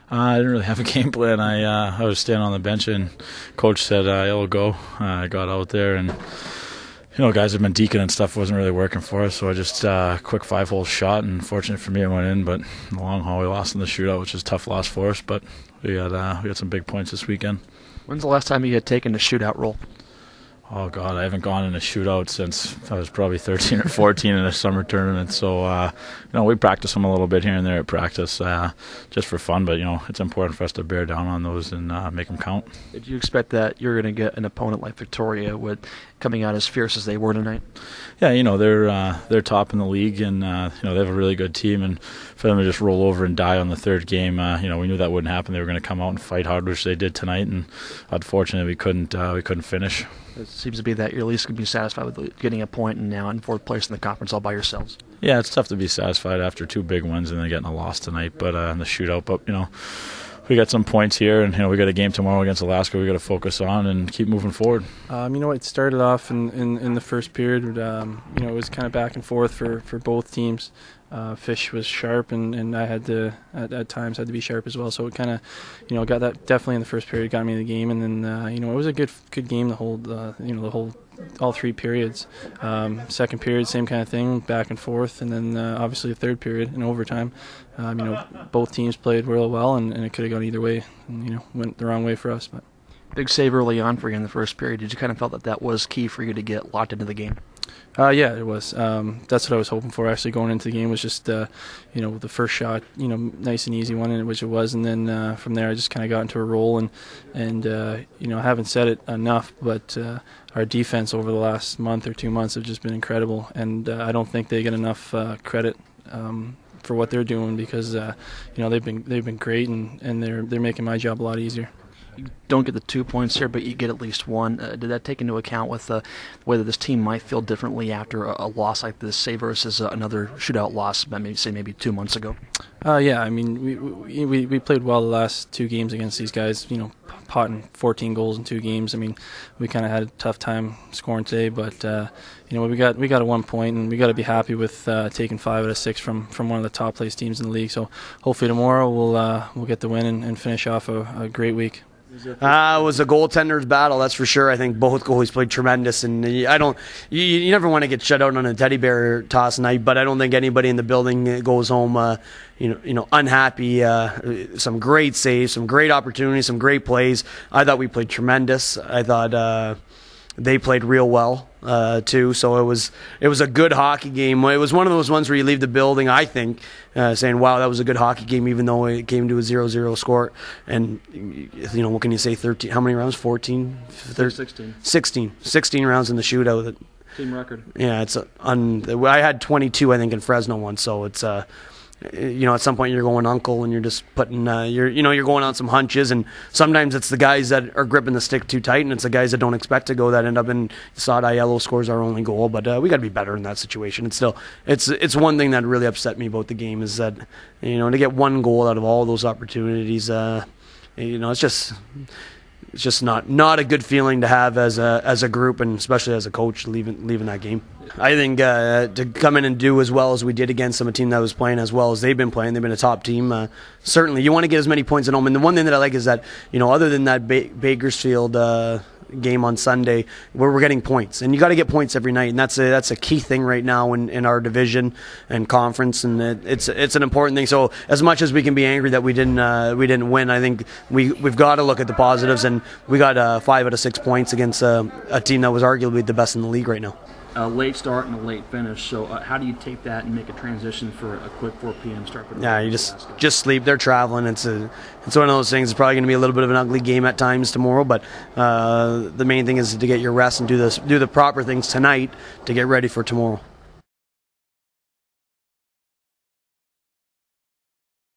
I didn't really have a game plan. I was standing on the bench and coach said, Aiello, go. I got out there and, guys have been deacon and stuff wasn't really working for us, so I just quick 5-hole shot, and fortunate for me it went in, but in the long haul we lost in the shootout, which is a tough loss for us, but we got some big points this weekend. When's the last time you had taken a shootout role? Oh, God, I haven't gone in a shootout since I was probably 13 or 14 in a summer tournament. So, we practice them a little bit here and there at practice just for fun. But, it's important for us to bear down on those and make them count. Did you expect that you're going to get an opponent like Victoria with coming out as fierce as they were tonight? Yeah, they're top in the league, and they have a really good team. And for them to just roll over and die on the third game, we knew that wouldn't happen. They were going to come out and fight hard, which they did tonight. And unfortunately, we couldn't finish. It seems to be that you're at least going to be satisfied with getting a point and now in fourth place in the conference all by yourselves. Yeah, it's tough to be satisfied after two big wins and then getting a loss tonight, but in the shootout. But we got some points here, and we got a game tomorrow against Alaska. We got to focus on and keep moving forward. It started off in the first period. It was kind of back and forth for both teams. Fish was sharp, and I had to at times had to be sharp as well. So it kind of, got that definitely in the first period, got me in the game, and then it was a good game all three periods. Second period, same kind of thing, back and forth, and then obviously the third period in overtime. Both teams played real well, and it could have gone either way, and went the wrong way for us. But big save early on for you in the first period. Did you kind of felt that was key for you to get locked into the game? Yeah, it was. That's what I was hoping for. Actually, going into the game was just, the first shot, nice and easy one, which it was, and then from there I just kind of got into a roll, and I haven't said it enough, but our defense over the last month or 2 months have just been incredible, and I don't think they get enough credit for what they're doing because they've been great, and they're making my job a lot easier. You don't get the 2 points here, but you get at least one. Did that take into account with whether this team might feel differently after a loss like this, say versus another shootout loss, maybe 2 months ago? Yeah, I mean, we played well the last two games against these guys. Potting 14 goals in 2 games. I mean, we kind of had a tough time scoring today, but we got a 1 point, and we got to be happy with taking 5 out of 6 from one of the top place teams in the league. So hopefully tomorrow we'll get the win and finish off a great week. It was a goaltender's battle, that's for sure. I think both goalies played tremendous, and you never want to get shut out on a teddy bear toss night, but I don't think anybody in the building goes home unhappy. Some great saves, some great opportunities, some great plays. I thought we played tremendous. I thought they played real well too. So it was a good hockey game. It was one of those ones where you leave the building, I think, saying, "Wow, that was a good hockey game," even though it came to a 0-0 score. And what can you say? 13? How many rounds? 14? 16. 16 rounds in the shootout. Team record. Yeah, I had 22, I think, in Fresno one. So it's at some point you're going uncle, and you're just putting you're going on some hunches, and sometimes it's the guys that are gripping the stick too tight, and it's the guys that don't expect to go that end up in. Aiello scores our only goal, but we got to be better in that situation. It's one thing that really upset me about the game is that to get one goal out of all those opportunities, it's just not a good feeling to have as a group, and especially as a coach leaving that game. I think to come in and do as well as we did against a team that was playing as well as they've been playing, they've been a top team. Certainly, you want to get as many points at home. And the one thing that I like is that other than that Bakersfield game on Sunday, where we're getting points, and you got to get points every night, and that's a key thing right now in our division and conference, and it's an important thing. So as much as we can be angry that we didn't win, I think we've got to look at the positives, and we got 5 out of 6 points against a team that was arguably the best in the league right now. A late start and a late finish. So how do you take that and make a transition for a quick 4 p.m. start? Yeah, you just sleep. They're traveling. It's one of those things. It's probably going to be a little bit of an ugly game at times tomorrow, but the main thing is to get your rest and do the proper things tonight to get ready for tomorrow.